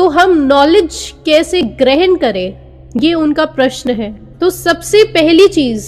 तो हम नॉलेज कैसे ग्रहण करें, ये उनका प्रश्न है। तो सबसे पहली चीज,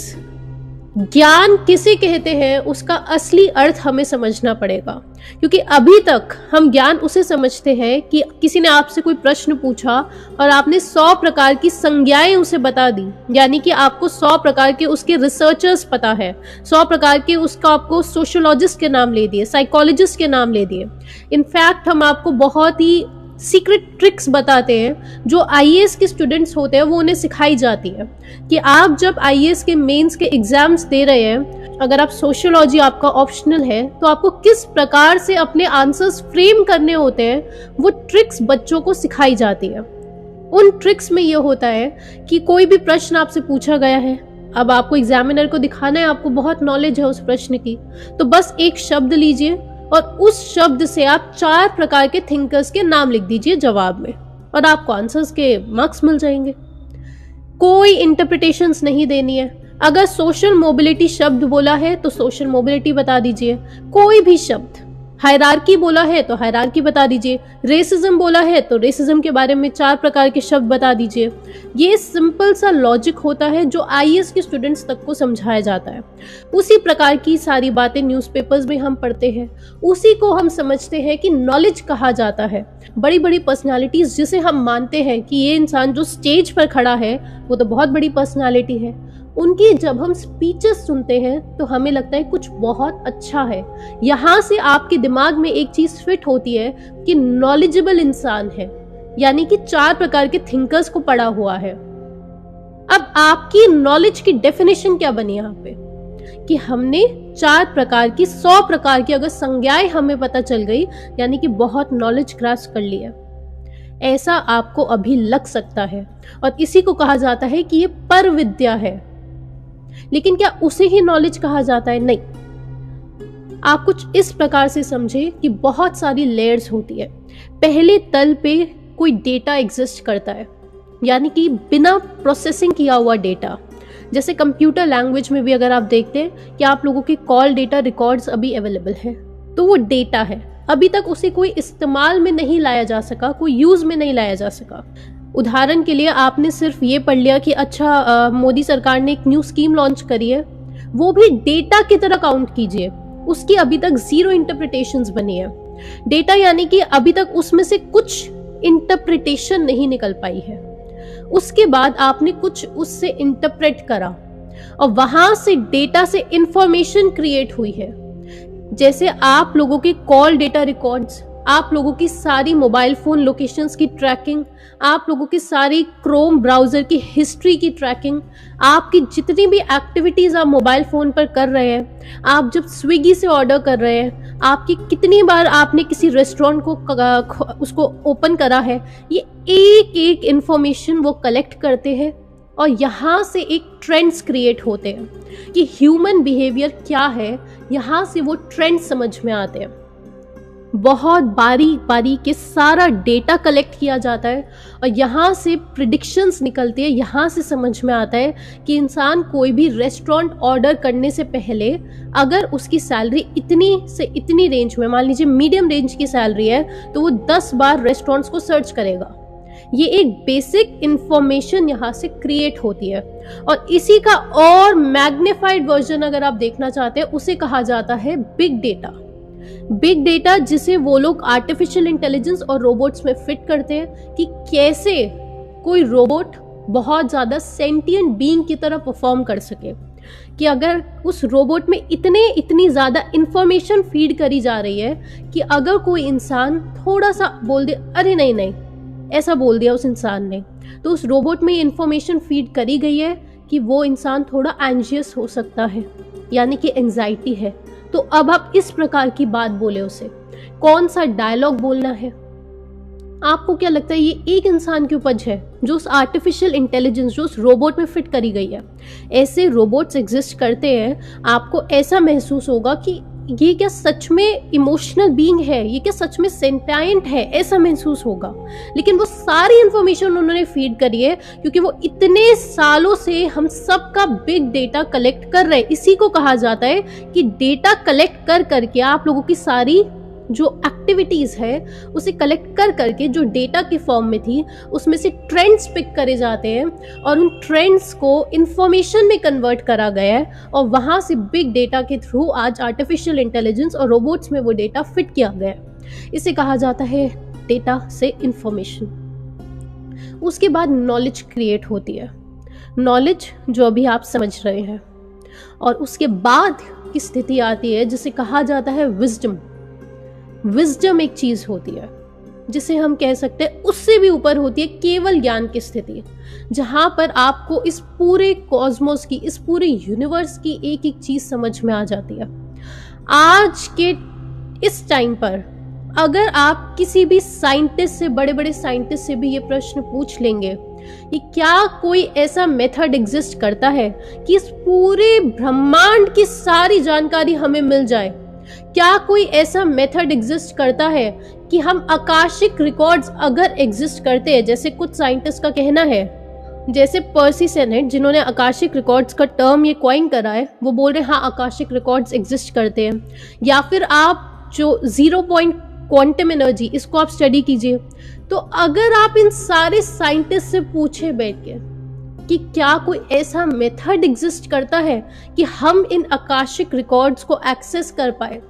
ज्ञान किसे कहते हैं उसका असली अर्थ हमें समझना पड़ेगा, क्योंकि अभी तक हम ज्ञान उसे समझते हैं कि किसी ने आपसे कोई प्रश्न पूछा और आपने 100 प्रकार की संज्ञाएं उसे बता दी, यानी कि आपको 100 प्रकार के उसके रिसर्चर्स पता है, 100 प्रकार के उसका आपको सोशियोलॉजिस्ट के नाम ले दिए, साइकोलॉजिस्ट के नाम ले दिए। इनफैक्ट हम आपको बहुत ही सीक्रेट ट्रिक्स बताते हैं जो आईएएस के स्टूडेंट्स होते हैं, वो उन्हें सिखाई जाती है कि आप जब आईएएस के मेंस के एग्जाम्स दे रहे हैं, अगर आप सोशियोलॉजी आपका ऑप्शनल है, तो आपको किस प्रकार से अपने आंसर्स फ्रेम करने होते हैं, वो ट्रिक्स बच्चों को सिखाई जाती है। उन ट्रिक्स में ये होता है कि कोई भी प्रश्न आपसे पूछा गया है, अब आपको एग्जामिनर को दिखाना है आपको बहुत नॉलेज है उस प्रश्न की, तो बस एक शब्द लीजिए और उस शब्द से आप 4 प्रकार के थिंकर्स के नाम लिख दीजिए जवाब में, और आपको आंसर्स के मार्क्स मिल जाएंगे। कोई इंटरप्रिटेशंस नहीं देनी है। अगर सोशल मोबिलिटी शब्द बोला है तो सोशल मोबिलिटी बता दीजिए, कोई भी शब्द। हायरार्की बोला है तो हायरार्की बता दीजिए, रेसिज्म बोला है तो रेसिज्म के बारे में 4 प्रकार के शब्द बता दीजिए। ये सिंपल सा लॉजिक होता है जो आईएएस के स्टूडेंट्स तक को समझाया जाता है। उसी प्रकार की सारी बातें न्यूज़पेपर्स में हम पढ़ते हैं, उसी को हम समझते हैं कि नॉलेज कहा जाता है। बड़ी बड़ी पर्सनालिटीज जिसे हम मानते हैं कि ये इंसान जो स्टेज पर खड़ा है वो तो बहुत बड़ी पर्सनालिटी है, उनकी जब हम स्पीचेस सुनते हैं तो हमें लगता है कुछ बहुत अच्छा है। यहाँ से आपके दिमाग में एक चीज फिट होती है कि नॉलेजेबल इंसान है, यानी कि 4 प्रकार के थिंकर्स को पढ़ा हुआ है। अब आपकी नॉलेज की डेफिनेशन क्या बनी यहाँ पे कि हमने 4 प्रकार की 100 प्रकार की अगर संज्ञाएं हमें पता चल गई, यानी कि बहुत नॉलेज ग्रास्प कर लिया। ऐसा आपको अभी लग सकता है और इसी को कहा जाता है कि ये पर विद्या है। लेकिन क्या उसे ही नॉलेज कहा जाता है? नहीं। आप कुछ इस प्रकार से समझे कि बहुत सारी लेयर्स होती है। पहले तल पे कोई डेटा एग्जिस्ट करता है, यानी कि बिना प्रोसेसिंग किया हुआ डेटा। जैसे कंप्यूटर लैंग्वेज में भी अगर आप देखते हैं कि आप लोगों के कॉल डेटा रिकॉर्ड्स अभी अवेलेबल है, तो वो डेटा है। अभी तक उसे कोई इस्तेमाल में नहीं लाया जा सका, कोई यूज में नहीं लाया जा सका। उदाहरण के लिए आपने सिर्फ ये पढ़ लिया कि अच्छा मोदी सरकार ने एक न्यू स्कीम लॉन्च करी है, वो भी डेटा की तरह काउंट कीजिए, उसकी अभी तक 0 इंटरप्रिटेशंस बनी है। डेटा यानी कि अभी तक उसमें से कुछ इंटरप्रिटेशन नहीं निकल पाई है। उसके बाद आपने कुछ उससे इंटरप्रेट करा और वहां से डेटा से इंफॉर्मेशन क्रिएट हुई है। जैसे आप लोगों के कॉल डेटा रिकॉर्ड्स, आप लोगों की सारी मोबाइल फोन लोकेशंस की ट्रैकिंग, आप लोगों की सारी क्रोम ब्राउजर की हिस्ट्री की ट्रैकिंग, आपकी जितनी भी एक्टिविटीज आप मोबाइल फोन पर कर रहे हैं, आप जब स्विगी से ऑर्डर कर रहे हैं, आपकी कितनी बार आपने किसी रेस्टोरेंट को उसको ओपन करा है, ये एक एक इंफॉर्मेशन वो कलेक्ट करते हैं और यहाँ से एक ट्रेंड्स क्रिएट होते हैं कि ह्यूमन बिहेवियर क्या है। यहाँ से वो ट्रेंड समझ में आते हैं। बहुत बारीक बारीक के सारा डेटा कलेक्ट किया जाता है और यहाँ से प्रिडिक्शंस निकलती है। यहाँ से समझ में आता है कि इंसान कोई भी रेस्टोरेंट ऑर्डर करने से पहले अगर उसकी सैलरी इतनी से इतनी रेंज में, मान लीजिए मीडियम रेंज की सैलरी है, तो वो 10 बार रेस्टोरेंट्स को सर्च करेगा। ये एक बेसिक इंफॉर्मेशन यहाँ से क्रिएट होती है। और इसी का और मैग्निफाइड वर्जन अगर आप देखना चाहते हैं, उसे कहा जाता है बिग डेटा। बिग डेटा जिसे वो लोग आर्टिफिशियल इंटेलिजेंस और रोबोट्स में फिट करते हैं कि कैसे कोई रोबोट बहुत ज्यादा सेंटिएंट बीइंग की तरह परफॉर्म कर सके, कि अगर उस रोबोट में इतनी ज्यादा इंफॉर्मेशन फीड करी जा रही है कि अगर कोई इंसान थोड़ा सा बोल दे, अरे नहीं ऐसा बोल दिया उस इंसान ने, तो उस रोबोट में ये इंफॉर्मेशन फीड करी गई है कि वो इंसान थोड़ा एंजियस हो सकता है, यानी कि एंजाइटी है। तो अब आप इस प्रकार की बात बोले उसे, कौन सा डायलॉग बोलना है। आपको क्या लगता है ये एक इंसान की उपज है जो उस आर्टिफिशियल इंटेलिजेंस जो उस रोबोट में फिट करी गई है? ऐसे रोबोट्स एग्जिस्ट करते हैं। आपको ऐसा महसूस होगा कि ये क्या सच में इमोशनल बीइंग है, ये क्या सच में सेंटाइंट है, ऐसा महसूस होगा। लेकिन वो सारी इंफॉर्मेशन उन्होंने फीड करी है क्योंकि वो इतने सालों से हम सब का बिग डेटा कलेक्ट कर रहे हैं। इसी को कहा जाता है कि डेटा कलेक्ट कर करके आप लोगों की सारी जो एक्टिविटीज है उसे कलेक्ट कर करके जो डेटा के फॉर्म में थी उसमें से ट्रेंड्स पिक करे जाते हैं और उन ट्रेंड्स को इंफॉर्मेशन में कन्वर्ट करा गया है और वहां से बिग डेटा के थ्रू आज आर्टिफिशियल इंटेलिजेंस और रोबोट्स में वो डेटा फिट किया गया है। इसे कहा जाता है डेटा से इंफॉर्मेशन। उसके बाद नॉलेज क्रिएट होती है, नॉलेज जो अभी आप समझ रहे हैं, और उसके बाद की स्थिति आती है जिसे कहा जाता है विजडम। विजडम एक चीज होती है जिसे हम कह सकते हैं उससे भी ऊपर होती है केवल ज्ञान की स्थिति, जहां पर आपको इस पूरे कॉस्मोस की, इस पूरे यूनिवर्स की एक एक चीज समझ में आ जाती है। आज के इस टाइम पर अगर आप किसी भी साइंटिस्ट से, बड़े बड़े साइंटिस्ट से भी ये प्रश्न पूछ लेंगे कि क्या कोई ऐसा मेथड एग्जिस्ट करता है कि इस पूरे ब्रह्मांड की सारी जानकारी हमें मिल जाए, क्या कोई ऐसा मेथड एग्जिस्ट करता है कि हम आकाशिक रिकॉर्ड्स अगर एग्जिस्ट करते हैं, जैसे कुछ साइंटिस्ट का कहना है, जैसे पर्सी सेनेट जिन्होंने आकाशिक रिकॉर्ड्स का टर्म ये कॉइन करा है, वो बोल रहे हैं हाँ आकाशिक रिकॉर्ड्स एग्जिस्ट करते हैं। या फिर आप जो 0 पॉइंट क्वांटम एनर्जी, इसको आप स्टडी कीजिए, तो अगर आप इन सारे साइंटिस्ट से पूछे बैठ के कि क्या कोई ऐसा मेथड एग्जिस्ट करता है कि हम इन आकाशिक रिकॉर्ड्स को एक्सेस कर पाए,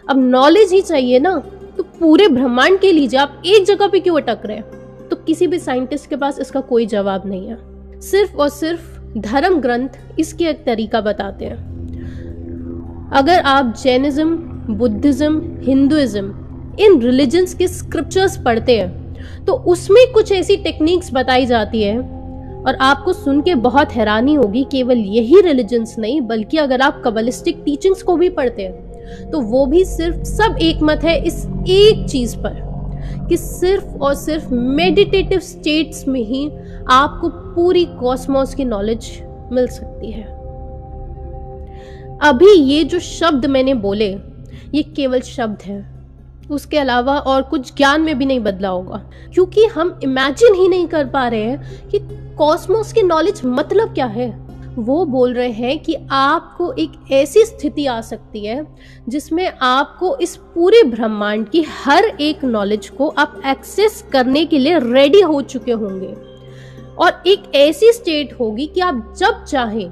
अब नॉलेज ही चाहिए ना, तो पूरे ब्रह्मांड के लीजिए, आप एक जगह पे क्यों अटक रहे हैं? तो किसी भी साइंटिस्ट के पास इसका कोई जवाब नहीं है। सिर्फ और सिर्फ धर्म ग्रंथ इसके एक तरीका बताते हैं। अगर आप जैनिज्म, बुद्धिज्म, हिंदुइज्म, इन रिलीजन्स के स्क्रिप्चर्स पढ़ते हैं तो उसमें कुछ ऐसी टेक्निक्स बताई जाती है और आपको सुन के बहुत हैरानी होगी। केवल यही रिलीजन्स नहीं, बल्कि अगर आप कबलिस्टिक टीचिंग्स को भी पढ़ते हैं तो वो भी सिर्फ सब एक मत है इस एक चीज पर कि सिर्फ और सिर्फ मेडिटेटिव स्टेट्स में ही आपको पूरी कॉस्मोस की नॉलेज मिल सकती है। अभी ये जो शब्द मैंने बोले ये केवल शब्द है, उसके अलावा और कुछ ज्ञान में भी नहीं बदला होगा, क्योंकि हम इमेजिन ही नहीं कर पा रहे हैं कि कॉस्मोस की नॉलेज मतलब क्या है। वो बोल रहे हैं कि आपको एक ऐसी स्थिति आ सकती है जिसमें आपको इस पूरे ब्रह्मांड की हर एक नॉलेज को आप एक्सेस करने के लिए रेडी हो चुके होंगे, और एक ऐसी स्टेट होगी कि आप जब चाहें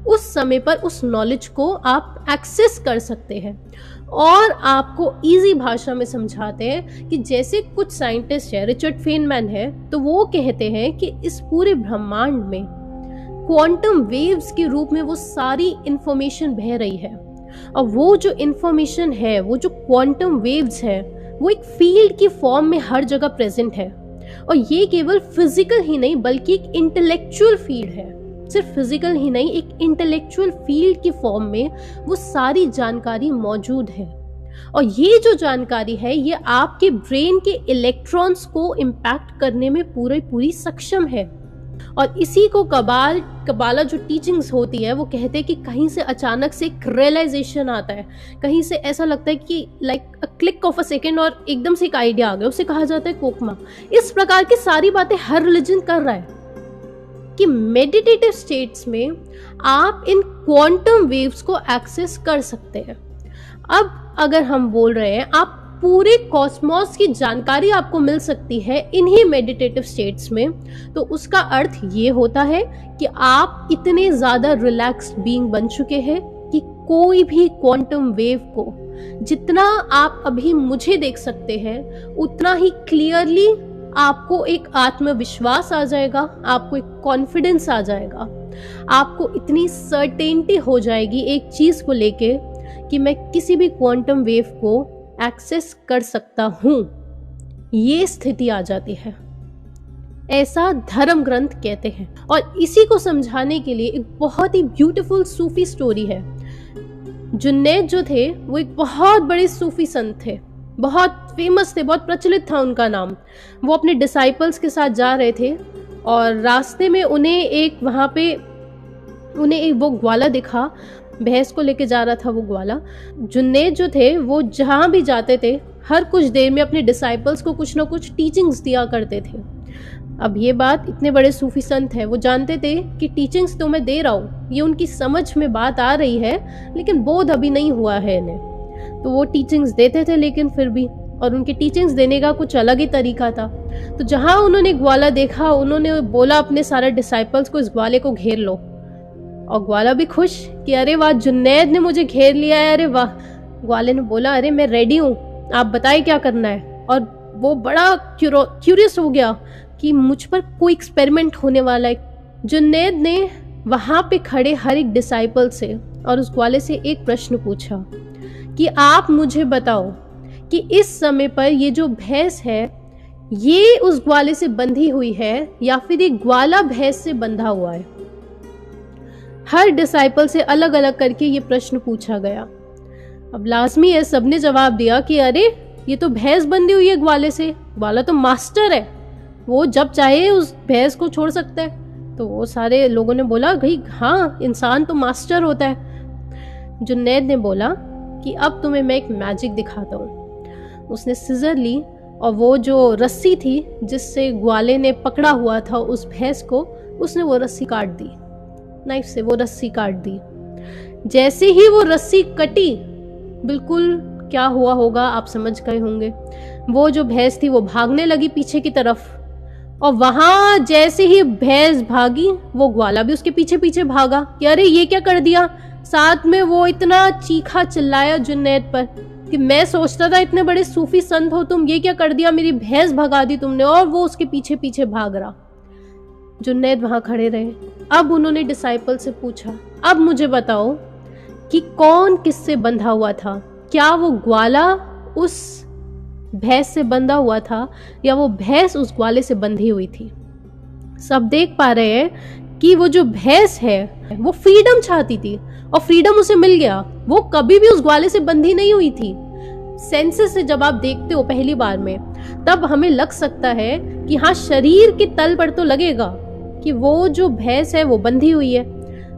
उस समय पर उस नॉलेज को आप एक्सेस कर सकते हैं। और आपको इजी भाषा में समझाते हैं कि जैसे कुछ साइंटिस्ट है, रिचर्ड फेनमैन है, तो वो कहते हैं कि इस पूरे ब्रह्मांड में क्वांटम वेव्स के रूप में वो सारी इंफॉर्मेशन बह रही है, और वो जो इंफॉर्मेशन है, वो जो क्वांटम वेव्स है, वो एक फील्ड की फॉर्म में हर जगह प्रेजेंट है। और ये केवल फिजिकल ही नहीं बल्कि एक इंटेलेक्चुअल फील्ड है, सिर्फ फिजिकल ही नहीं, एक इंटेलेक्चुअल फील्ड की फॉर्म में वो सारी जानकारी मौजूद है। और ये जो जानकारी है ये आपके ब्रेन के इलेक्ट्रॉन्स को इम्पैक्ट करने में पूरी सक्षम है। और इसी को कबाला जो टीचिंग्स होती है वो कहते हैं कि कहीं से अचानक से एक रियलाइजेशन आता है, कहीं से ऐसा लगता है कि like a click of a second और एकदम से एक आइडिया आ गया, उसे कहा जाता है कोकमा। इस प्रकार की सारी बातें हर रिलीजन कर रहा है कि मेडिटेटिव स्टेट्स में आप इन क्वांटम वेव्स को एक्सेस कर सकते हैं। अब अगर हम बोल रहे हैं आप पूरे कॉस्मोस की जानकारी आपको मिल सकती है इन्हीं मेडिटेटिव स्टेट्स में, तो उसका अर्थ ये होता है कि आप इतने ज्यादा रिलैक्स्ड बीइंग बन चुके हैं कि कोई भी क्वांटम वेव को जितना आप अभी मुझे देख सकते हैं उतना ही क्लियरली आपको एक आत्मविश्वास आ जाएगा, आपको एक कॉन्फिडेंस आ जाएगा, आपको इतनी सर्टेनिटी हो जाएगी एक चीज को लेके कि मैं किसी भी क्वांटम वेव को एक्सेस कर सकता हूं। ये स्थिति आ जाती है, ऐसा धर्म ग्रंथ कहते हैं। और इसी को समझाने के लिए एक बहुत ही ब्यूटीफुल सूफी स्टोरी है। जुन्नैद जो थे वो एक बहुत बड़े सूफी संत थे, बहुत फेमस थे, बहुत प्रचलित था उनका नाम। वो अपने डिसाइपल्स के साथ जा रहे थे और रास्ते में उन्हें एक वो ग्वाला दिखा, भैंस को लेके जा रहा था वो ग्वाला। जुन्नैद जो थे वो जहाँ भी जाते थे हर कुछ देर में अपने डिसाइपल्स को कुछ ना कुछ टीचिंग्स दिया करते थे। अब ये बात इतने बड़े सूफी संत है, वो जानते थे कि टीचिंग्स तो मैं दे रहा हूँ, ये उनकी समझ में बात आ रही है लेकिन बोध अभी नहीं हुआ है इन्हें। तो वो टीचिंग्स देते थे, लेकिन फिर भी, और उनके टीचिंग्स देने का कुछ अलग ही तरीका था। तो जहाँ उन्होंने ग्वाला देखा, उन्होंने बोला अपने सारे डिसाइपल्स को, इस ग्वाले को घेर लो। और ग्वाला भी खुश कि अरे वाह, जुनैद ने मुझे घेर लिया है, अरे वाह। ग्वाले ने बोला अरे मैं रेडी हूँ, आप बताइए क्या करना है। और वो बड़ा क्यूरियस हो गया कि मुझ पर कोई एक्सपेरिमेंट होने वाला है। जुनैद ने वहाँ पे खड़े हर एक डिसाइपल से और उस ग्वाले से एक प्रश्न पूछा कि आप मुझे बताओ कि इस समय पर ये जो भैंस है ये उस ग्वाले से बंधी हुई है या फिर ये ग्वाला भैंस से बंधा हुआ है। हर डिसाइपल से अलग अलग करके ये प्रश्न पूछा गया। अब लाजमी है, सबने जवाब दिया कि अरे ये तो भैंस बंधी हुई है ग्वाले से, ग्वाला तो मास्टर है, वो जब चाहे उस भैंस को छोड़ सकता है। तो वो सारे लोगों ने बोला भाई हाँ, इंसान तो मास्टर होता है। जुनैद ने बोला कि अब तुम्हें मैं एक मैजिक दिखाता हूँ। उसने सिजर ली और वो जो रस्सी थी जिससे ग्वाले ने पकड़ा हुआ था उस भैंस को, उसने वो रस्सी काट दी, नाइफ से वो रस्सी काट दी। जैसे ही वो रस्सी कटी, बिल्कुल क्या हुआ होगा आप समझ गए होंगे, वो जो भैंस थी वो भागने लगी पीछे की तरफ। और वहां जैसे ही भैंस भागी, वो ग्वाला भी उसके पीछे पीछे भागा कि अरे ये क्या कर दिया। साथ में वो इतना चीखा चिल्लाया जुनैद पर कि मैं सोचता था इतने बड़े सूफी संत हो तुम, ये क्या कर दिया, मेरी भैंस भगा दी तुमने। और वो उसके पीछे पीछे भाग रहा। जुनैद वहां खड़े रहे। अब उन्होंने डिसाइपल से पूछा, अब मुझे बताओ कि कौन किससे बंधा हुआ था, क्या वो ग्वाला उस भैंस से बंधा हुआ था या वो भैंस उस ग्वाले से बंधी हुई थी। सब देख पा रहे हैं कि वो जो भैंस है वो फ्रीडम चाहती थी और फ्रीडम उसे मिल गया। वो कभी भी उस ग्वाले से बंधी नहीं हुई थी। सेंसेस से जब आप देखते हो पहली बार में, तब हमें लग सकता है कि हाँ, शरीर के तल पर तो लगेगा कि वो जो भैंस है वो बंधी हुई है,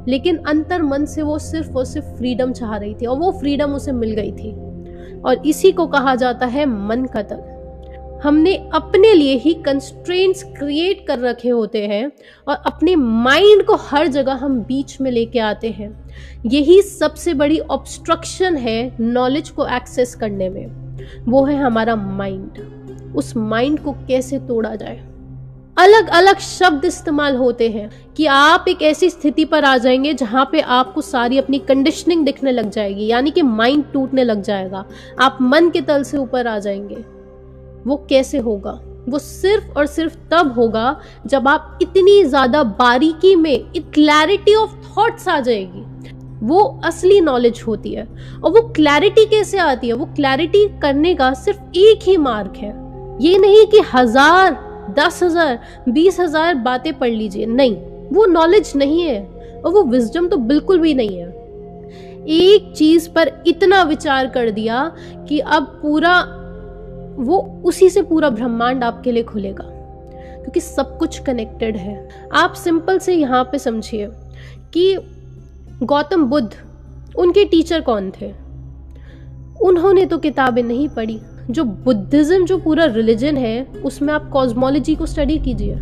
लेकिन अंतर मन से वो सिर्फ और सिर्फ फ्रीडम चाह रही थी और वो फ्रीडम उसे मिल गई थी। और इसी को कहा जाता है मन का तल। हमने अपने लिए ही कंस्ट्रेंट्स क्रिएट कर रखे होते हैं और अपने माइंड को हर जगह हम बीच में लेके आते हैं। यही सबसे बड़ी ऑब्स्ट्रक्शन है नॉलेज को एक्सेस करने में, वो है हमारा माइंड। उस माइंड को कैसे तोड़ा जाए। अलग अलग शब्द इस्तेमाल होते हैं कि आप एक ऐसी स्थिति पर आ जाएंगे जहां पे आपको सारी अपनी कंडीशनिंग दिखने लग जाएगी, यानी कि माइंड टूटने लग जाएगा, आप मन के तल से ऊपर आ जाएंगे। वो कैसे होगा? वो सिर्फ और सिर्फ तब होगा जब आप इतनी ज्यादा बारीकी में क्लैरिटी ऑफ थॉट्स आ जाएगी। वो असली नॉलेज होती है। और वो क्लैरिटी कैसे आती है? वो क्लैरिटी करने का सिर्फ एक ही मार्ग है। ये नहीं कि 1000, 10,000, 20,000 बातें पढ़ लीजिए, नहीं, वो नॉलेज नहीं है और वो विजडम तो बिल्कुल भी नहीं है। एक चीज पर इतना विचार कर दिया कि अब पूरा वो उसी से पूरा ब्रह्मांड आपके लिए खुलेगा, क्योंकि सब कुछ कनेक्टेड है। आप सिंपल से यहाँ पे समझिए कि गौतम बुद्ध, उनके टीचर कौन थे? उन्होंने तो किताबें नहीं पढ़ी। जो बुद्धिज्म, जो पूरा रिलीजन है, उसमें आप कॉस्मोलॉजी को स्टडी कीजिए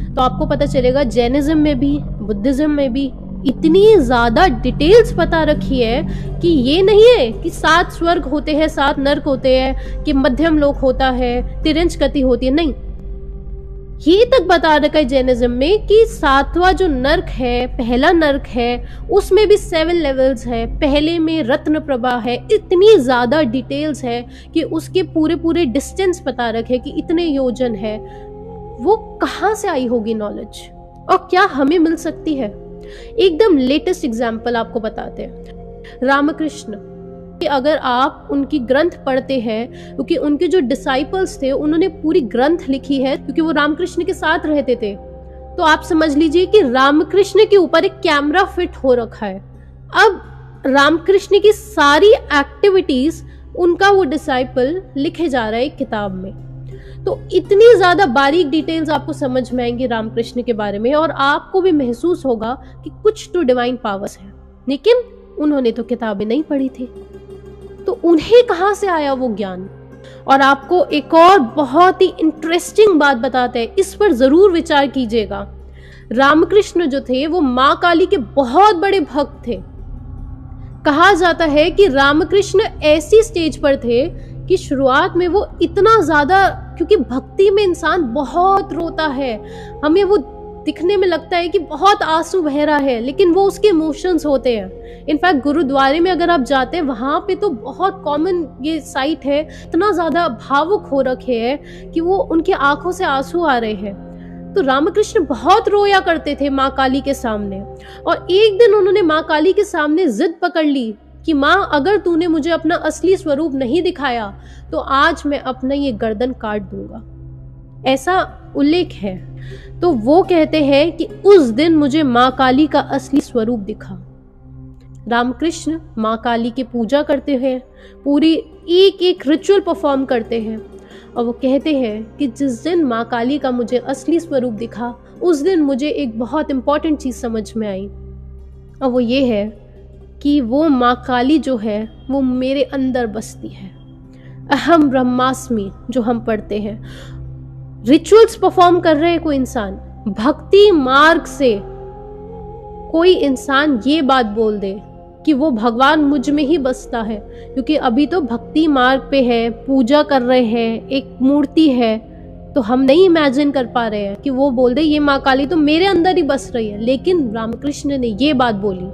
तो आपको पता चलेगा जैनिज्म में भी, बुद्धिज्म में भी इतनी ज्यादा डिटेल्स बता रखी है कि ये नहीं है कि 7 स्वर्ग होते हैं, 7 नरक होते हैं, कि मध्यम लोक होता है, तिरंज गति होती है, नहीं। ये तक बता रखा है जैनिज्म में कि 7वां जो नर्क है, पहला नर्क है, उसमें भी 7 लेवल्स है। पहले में रत्न प्रभा है। इतनी ज्यादा डिटेल्स है कि उसके पूरे पूरे डिस्टेंस बता रखे कि इतने योजन है। वो कहाँ से आई होगी नॉलेज, और क्या हमें मिल सकती है? एकदम लेटेस्ट एग्जाम्पल आपको बताते हैं। रामकृष्ण, अगर आप उनकी ग्रंथ पढ़ते हैं, क्योंकि उनके जो डिसाइपल्स थे उन्होंने पूरी ग्रंथ लिखी है, क्योंकि वो रामकृष्ण के साथ रहते थे, तो आप समझ लीजिए कि रामकृष्ण के ऊपर एक कैमरा फिट हो रखा है। अब रामकृष्ण की सारी एक्टिविटीज उनका वो डिसाइपल लिखे जा रहा है एक किताब में। तो इतनी ज्यादा बारीक डिटेल्स आपको समझ में आएंगी रामकृष्ण के बारे में, और आपको भी महसूस होगा कि कुछ तो डिवाइन पावर्स है। लेकिन उन्होंने तो किताबें नहीं पढ़ी थी, तो उन्हें कहां से आया वो ज्ञान? और आपको एक और बहुत ही इंटरेस्टिंग बात बताते हैं, इस पर जरूर विचार कीजिएगा। रामकृष्ण जो थे वो मां काली के बहुत बड़े भक्त थे। कहा जाता है कि रामकृष्ण ऐसी स्टेज पर थे कि शुरुआत में वो इतना ज्यादा, क्योंकि भक्ति में इंसान बहुत रोता है, हमें वो दिखने में लगता है कि बहुत आंसू बह रहा है, लेकिन वो उसके इमोशंस होते हैं। इनफैक्ट गुरुद्वारे में अगर आप जाते हैं वहां पे तो बहुत कॉमन ये साइट है, इतना ज्यादा भावुक हो रखे हैं कि वो उनके आंखों से आंसू आ रहे हैं। तो रामकृष्ण बहुत रोया करते थे माँ काली के सामने, और एक दिन उन्होंने माँ काली के सामने जिद पकड़ ली कि माँ, अगर तूने मुझे अपना असली स्वरूप नहीं दिखाया तो आज मैं अपना ये गर्दन काट दूंगा, ऐसा उल्लेख है। तो वो कहते हैं कि उस दिन मुझे माँ काली का असली स्वरूप दिखा। रामकृष्ण माँ काली की पूजा करते हैं, पूरी एक एक रिचुअल परफॉर्म करते हैं, और वो कहते हैं कि जिस दिन माँ काली का मुझे असली स्वरूप दिखा, उस दिन मुझे एक बहुत इंपॉर्टेंट चीज समझ में आई, और वो ये है कि वो माँ काली जो है वो मेरे अंदर बसती है। अहम ब्रह्मास्मि जो हम पढ़ते हैं, रिचुअल्स परफॉर्म कर रहे हैं कोई इंसान, भक्ति मार्ग से कोई इंसान ये बात बोल दे कि वो भगवान मुझ में ही बसता है, क्योंकि अभी तो भक्ति मार्ग पे है, पूजा कर रहे हैं, एक मूर्ति है, तो हम नहीं इमेजिन कर पा रहे हैं कि वो बोल दे ये माँ काली तो मेरे अंदर ही बस रही है। लेकिन रामकृष्ण ने ये बात बोली,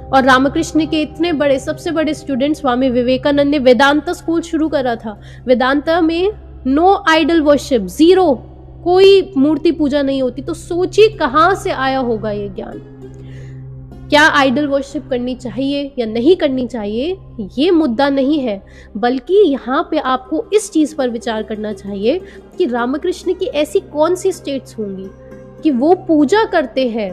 और रामकृष्ण के इतने बड़े, सबसे बड़े स्टूडेंट स्वामी विवेकानंद ने वेदांता स्कूल शुरू करा था। वेदांता में नो आइडल वर्शिप, जीरो, कोई मूर्ति पूजा नहीं होती। तो सोचिए कहां से आया होगा ये ज्ञान। क्या आइडल वर्शिप करनी चाहिए या नहीं करनी चाहिए ये मुद्दा नहीं है, बल्कि यहाँ पे आपको इस चीज पर विचार करना चाहिए कि रामकृष्ण की ऐसी कौन सी स्टेट्स होंगी कि वो पूजा करते हैं,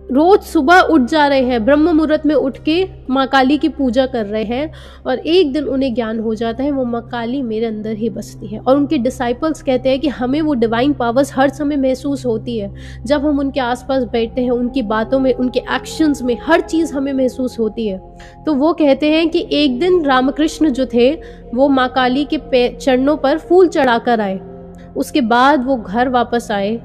रोज सुबह उठ जा रहे हैं, ब्रह्म मुहूर्त में उठ के माँ काली की पूजा कर रहे हैं, और एक दिन उन्हें ज्ञान हो जाता है वो माँ काली मेरे अंदर ही बसती है। और उनके डिसाइपल्स कहते हैं कि हमें वो डिवाइन पावर्स हर समय महसूस होती है, जब हम उनके आसपास बैठते हैं, उनकी बातों में, उनके एक्शंस में, हर चीज़ हमें महसूस होती है। तो वो कहते हैं कि एक दिन रामकृष्ण जो थे वो माँ काली के चरणों पर फूल चढ़ाकर आए, उसके बाद वो घर वापस आए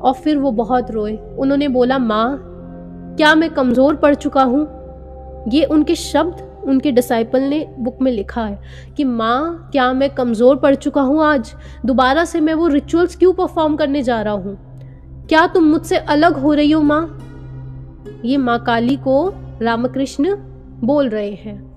और फिर वो बहुत रोए। उन्होंने बोला, माँ क्या मैं कमज़ोर पड़ चुका हूँ? ये उनके शब्द उनके डिसाइपल ने बुक में लिखा है कि माँ क्या मैं कमज़ोर पड़ चुका हूँ, आज दोबारा से मैं वो रिचुअल्स क्यों परफॉर्म करने जा रहा हूँ? क्या तुम मुझसे अलग हो रही हो माँ? ये माँ काली को रामकृष्ण बोल रहे हैं।